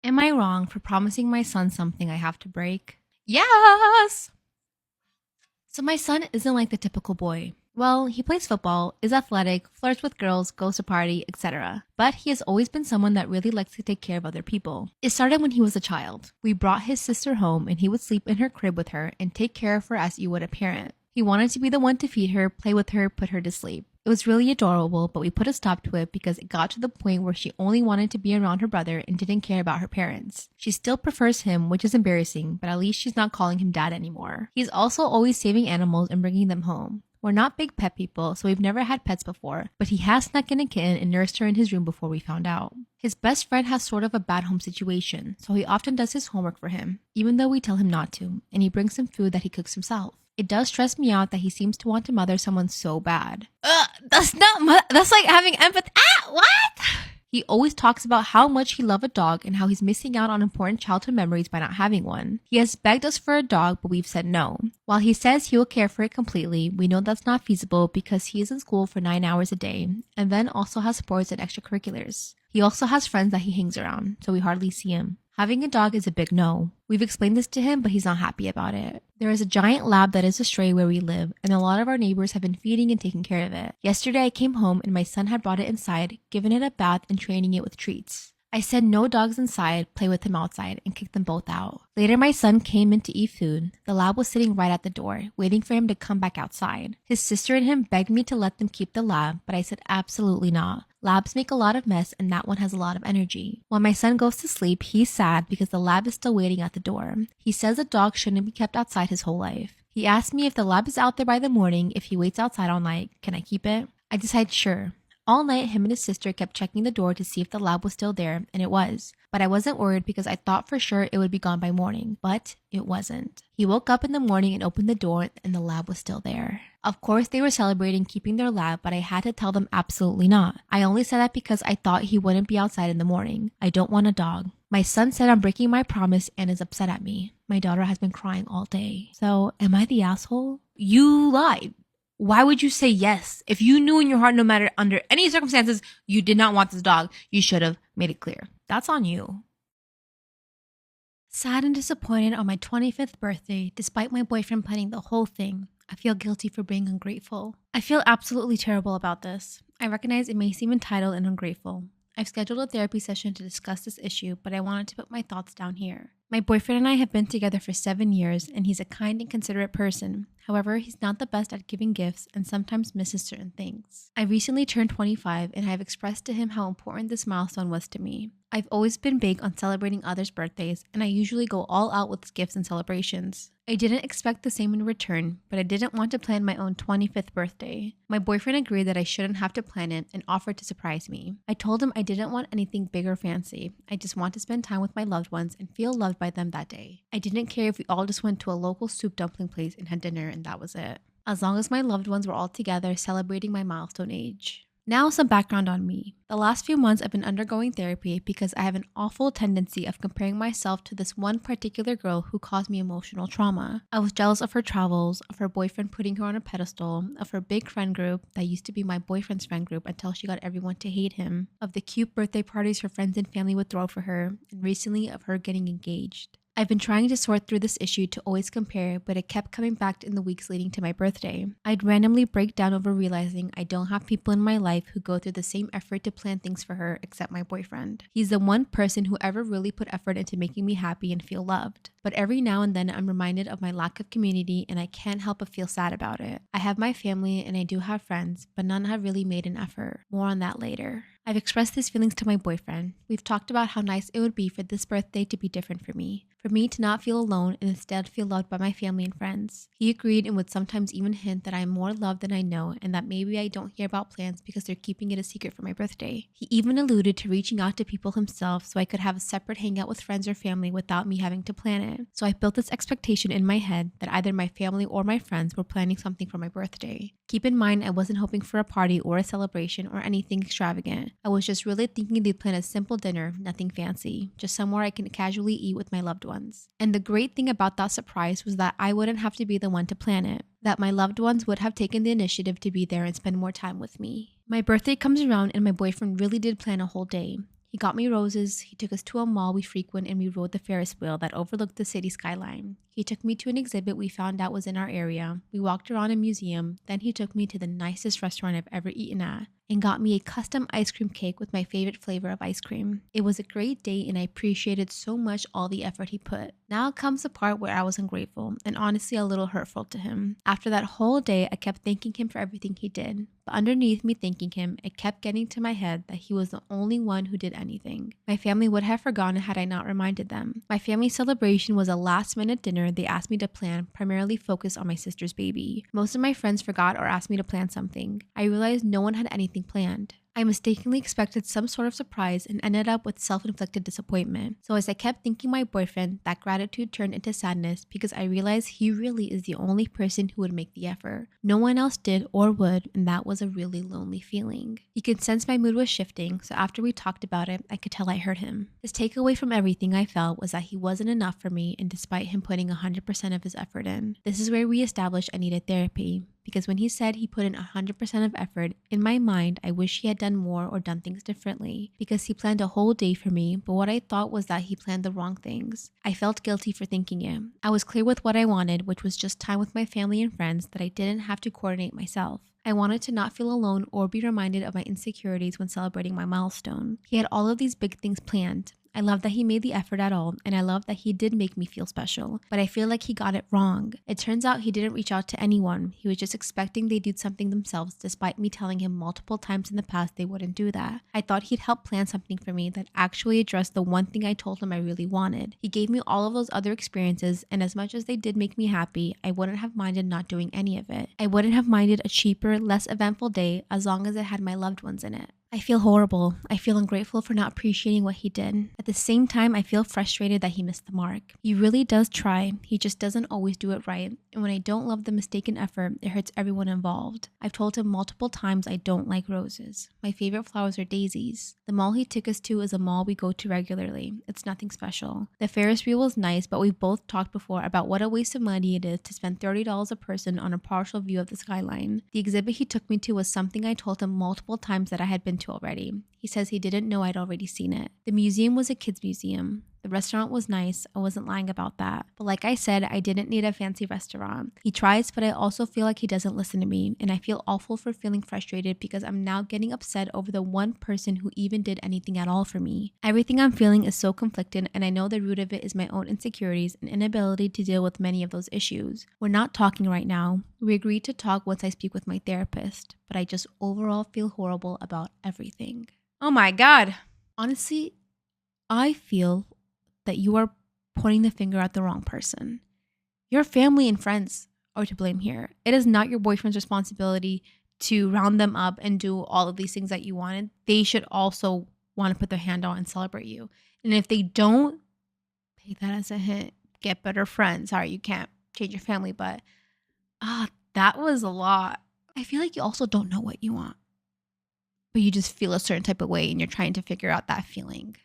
Am I wrong for promising my son something I have to break? Yes! So my son isn't like the typical boy. Well, he plays football, is athletic, flirts with girls, goes to party, etc. But he has always been someone that really likes to take care of other people. It started when he was a child. We brought his sister home and he would sleep in her crib with her and take care of her as you would a parent. He wanted to be the one to feed her, play with her, put her to sleep. It was really adorable, but we put a stop to it because it got to the point where she only wanted to be around her brother and didn't care about her parents. She still prefers him, which is embarrassing, but at least she's not calling him dad anymore. He's also always saving animals and bringing them home. We're not big pet people, so we've never had pets before, but he has snuck in a kitten and nursed her in his room before we found out. His best friend has sort of a bad home situation, so he often does his homework for him, even though we tell him not to, and he brings him food that he cooks himself. It does stress me out that he seems to want to mother someone so bad. That's like having empathy. What? He always talks about how much he loves a dog and how he's missing out on important childhood memories by not having one. He has begged us for a dog, but we've said no. While he says he will care for it completely, we know that's not feasible because he is in school for 9 hours a day and then also has sports and extracurriculars. He also has friends that he hangs around, so we hardly see him. Having a dog is a big no. We've explained this to him, but he's not happy about it. There is a giant lab that is a stray where we live, and a lot of our neighbors have been feeding and taking care of it. Yesterday I came home and my son had brought it inside, given it a bath and training it with treats. I said no dogs inside, play with him outside, and kicked them both out. Later my son came in to eat food. The lab was sitting right at the door, waiting for him to come back outside. His sister and him begged me to let them keep the lab, but I said absolutely not. Labs make a lot of mess and that one has a lot of energy. When my son goes to sleep, he's sad because the lab is still waiting at the door. He says a dog shouldn't be kept outside his whole life. He asked me if the lab is out there by the morning, if he waits outside all night, can I keep it? I decided sure. All night, him and his sister kept checking the door to see if the lab was still there, and it was. But I wasn't worried because I thought for sure it would be gone by morning, but it wasn't. He woke up in the morning and opened the door, and the lab was still there. Of course, they were celebrating keeping their lab, but I had to tell them absolutely not. I only said that because I thought he wouldn't be outside in the morning. I don't want a dog. My son said I'm breaking my promise and is upset at me. My daughter has been crying all day. So, am I the asshole? You lied. Why would you say yes? If you knew in your heart, no matter under any circumstances, you did not want this dog, you should have made it clear. That's on you. Sad and disappointed on my 25th birthday, despite my boyfriend planning the whole thing. I feel guilty for being ungrateful. I feel absolutely terrible about this. I recognize it may seem entitled and ungrateful. I've scheduled a therapy session to discuss this issue, but I wanted to put my thoughts down here. My boyfriend and I have been together for 7 years, and he's a kind and considerate person. However, he's not the best at giving gifts and sometimes misses certain things. I recently turned 25, and I have expressed to him how important this milestone was to me. I've always been big on celebrating others' birthdays, and I usually go all out with gifts and celebrations. I didn't expect the same in return, but I didn't want to plan my own 25th birthday. My boyfriend agreed that I shouldn't have to plan it and offered to surprise me. I told him I didn't want anything big or fancy. I just want to spend time with my loved ones and feel loved by them that day. I didn't care if we all just went to a local soup dumpling place and had dinner and that was it. As long as my loved ones were all together celebrating my milestone age. Now some background on me. The last few months I've been undergoing therapy because I have an awful tendency of comparing myself to this one particular girl who caused me emotional trauma. I was jealous of her travels, of her boyfriend putting her on a pedestal, of her big friend group that used to be my boyfriend's friend group until she got everyone to hate him, of the cute birthday parties her friends and family would throw for her, and recently of her getting engaged. I've been trying to sort through this issue to always compare, but it kept coming back in the weeks leading to my birthday. I'd randomly break down over realizing I don't have people in my life who go through the same effort to plan things for her except my boyfriend. He's the one person who ever really put effort into making me happy and feel loved. But every now and then I'm reminded of my lack of community and I can't help but feel sad about it. I have my family and I do have friends, but none have really made an effort. More on that later. I've expressed these feelings to my boyfriend. We've talked about how nice it would be for this birthday to be different for me to not feel alone and instead feel loved by my family and friends. He agreed and would sometimes even hint that I am more loved than I know and that maybe I don't hear about plans because they're keeping it a secret for my birthday. He even alluded to reaching out to people himself so I could have a separate hangout with friends or family without me having to plan it. So I built this expectation in my head that either my family or my friends were planning something for my birthday. Keep in mind, I wasn't hoping for a party or a celebration or anything extravagant. I was just really thinking they'd plan a simple dinner, nothing fancy, just somewhere I can casually eat with my loved ones. And the great thing about that surprise was that I wouldn't have to be the one to plan it, that my loved ones would have taken the initiative to be there and spend more time with me. My birthday comes around and my boyfriend really did plan a whole day. He got me roses, he took us to a mall we frequent, and we rode the Ferris wheel that overlooked the city skyline. He took me to an exhibit we found out was in our area. We walked around a museum, then he took me to the nicest restaurant I've ever eaten at and got me a custom ice cream cake with my favorite flavor of ice cream. It was a great day and I appreciated so much all the effort he put. Now comes the part where I was ungrateful and honestly a little hurtful to him. After that whole day, I kept thanking him for everything he did. But underneath me thanking him, it kept getting to my head that he was the only one who did anything. My family would have forgotten had I not reminded them. My family celebration was a last-minute dinner they asked me to plan, primarily focused on my sister's baby. Most of my friends forgot or asked me to plan something. I realized no one had anything planned. I mistakenly expected some sort of surprise and ended up with self-inflicted disappointment. So as I kept thanking my boyfriend, that gratitude turned into sadness because I realized he really is the only person who would make the effort. No one else did or would, and that was a really lonely feeling. He could sense my mood was shifting, so after we talked about it, I could tell I hurt him. His takeaway from everything I felt was that he wasn't enough for me, and despite him putting 100% of his effort in. This is where we established I needed therapy. Because when he said he put in 100% of effort, in my mind, I wish he had done more or done things differently. Because he planned a whole day for me, but what I thought was that he planned the wrong things. I felt guilty for thinking it. I was clear with what I wanted, which was just time with my family and friends that I didn't have to coordinate myself. I wanted to not feel alone or be reminded of my insecurities when celebrating my milestone. He had all of these big things planned. I love that he made the effort at all, and I love that he did make me feel special, but I feel like he got it wrong. It turns out he didn't reach out to anyone. He was just expecting they do something themselves despite me telling him multiple times in the past they wouldn't do that. I thought he'd help plan something for me that actually addressed the one thing I told him I really wanted. He gave me all of those other experiences, and as much as they did make me happy, I wouldn't have minded not doing any of it. I wouldn't have minded a cheaper, less eventful day as long as it had my loved ones in it. I feel horrible. I feel ungrateful for not appreciating what he did. At the same time, I feel frustrated that he missed the mark. He really does try. He just doesn't always do it right. And when I don't love the mistaken effort, it hurts everyone involved. I've told him multiple times I don't like roses. My favorite flowers are daisies. The mall he took us to is a mall we go to regularly. It's nothing special. The Ferris wheel was nice, but we've both talked before about what a waste of money it is to spend $30 a person on a partial view of the skyline. The exhibit he took me to was something I told him multiple times that I had been to already. He says he didn't know I'd already seen it. The museum was a kids' museum. The restaurant was nice. I wasn't lying about that. But like I said, I didn't need a fancy restaurant. He tries, but I also feel like he doesn't listen to me, and I feel awful for feeling frustrated because I'm now getting upset over the one person who even did anything at all for me. Everything I'm feeling is so conflicted, and I know the root of it is my own insecurities and inability to deal with many of those issues. We're not talking right now. We agreed to talk once I speak with my therapist, but I just overall feel horrible about everything. Oh my God. Honestly, I feel that you are pointing the finger at the wrong person. Your family and friends are to blame here. It is not your boyfriend's responsibility to round them up and do all of these things that you wanted. They should also want to put their hand out and celebrate you. And if they don't, take that as a hint. Get better friends. Sorry, you can't change your family, but that was a lot. I feel like you also don't know what you want, but you just feel a certain type of way and you're trying to figure out that feeling.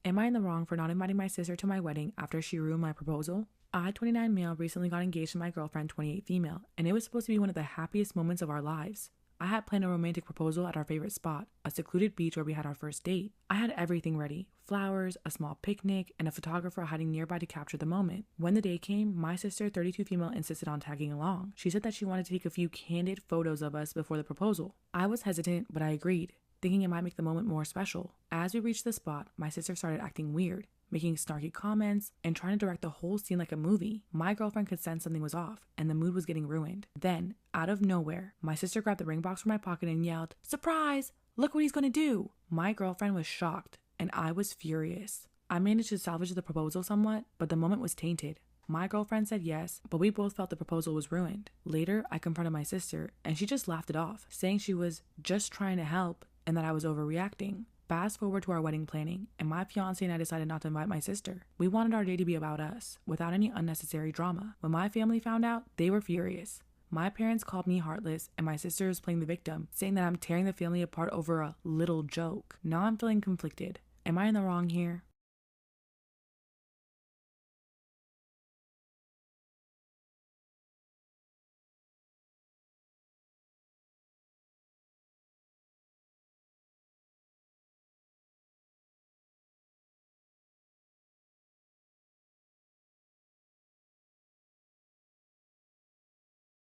Am I in the wrong for not inviting my sister to my wedding after she ruined my proposal? I, 29 male, recently got engaged to my girlfriend, 28 female, and it was supposed to be one of the happiest moments of our lives. I had planned a romantic proposal at our favorite spot, a secluded beach where we had our first date. I had everything ready: flowers, a small picnic, and a photographer hiding nearby to capture the moment. When the day came, my sister, 32 female, insisted on tagging along. She said that she wanted to take a few candid photos of us before the proposal. I was hesitant, but I agreed, thinking it might make the moment more special. As we reached the spot, my sister started acting weird, making snarky comments and trying to direct the whole scene like a movie. My girlfriend could sense something was off, and the mood was getting ruined. Then, out of nowhere, my sister grabbed the ring box from my pocket and yelled, "Surprise! Look what he's gonna do!" My girlfriend was shocked, and I was furious. I managed to salvage the proposal somewhat, but the moment was tainted. My girlfriend said yes, but we both felt the proposal was ruined. Later, I confronted my sister, and she just laughed it off, saying she was just trying to help and that I was overreacting. Fast forward to our wedding planning, and my fiance and I decided not to invite my sister. We wanted our day to be about us, without any unnecessary drama. When my family found out, they were furious. My parents called me heartless, and my sister is playing the victim, saying that I'm tearing the family apart over a little joke. Now I'm feeling conflicted. Am I in the wrong here?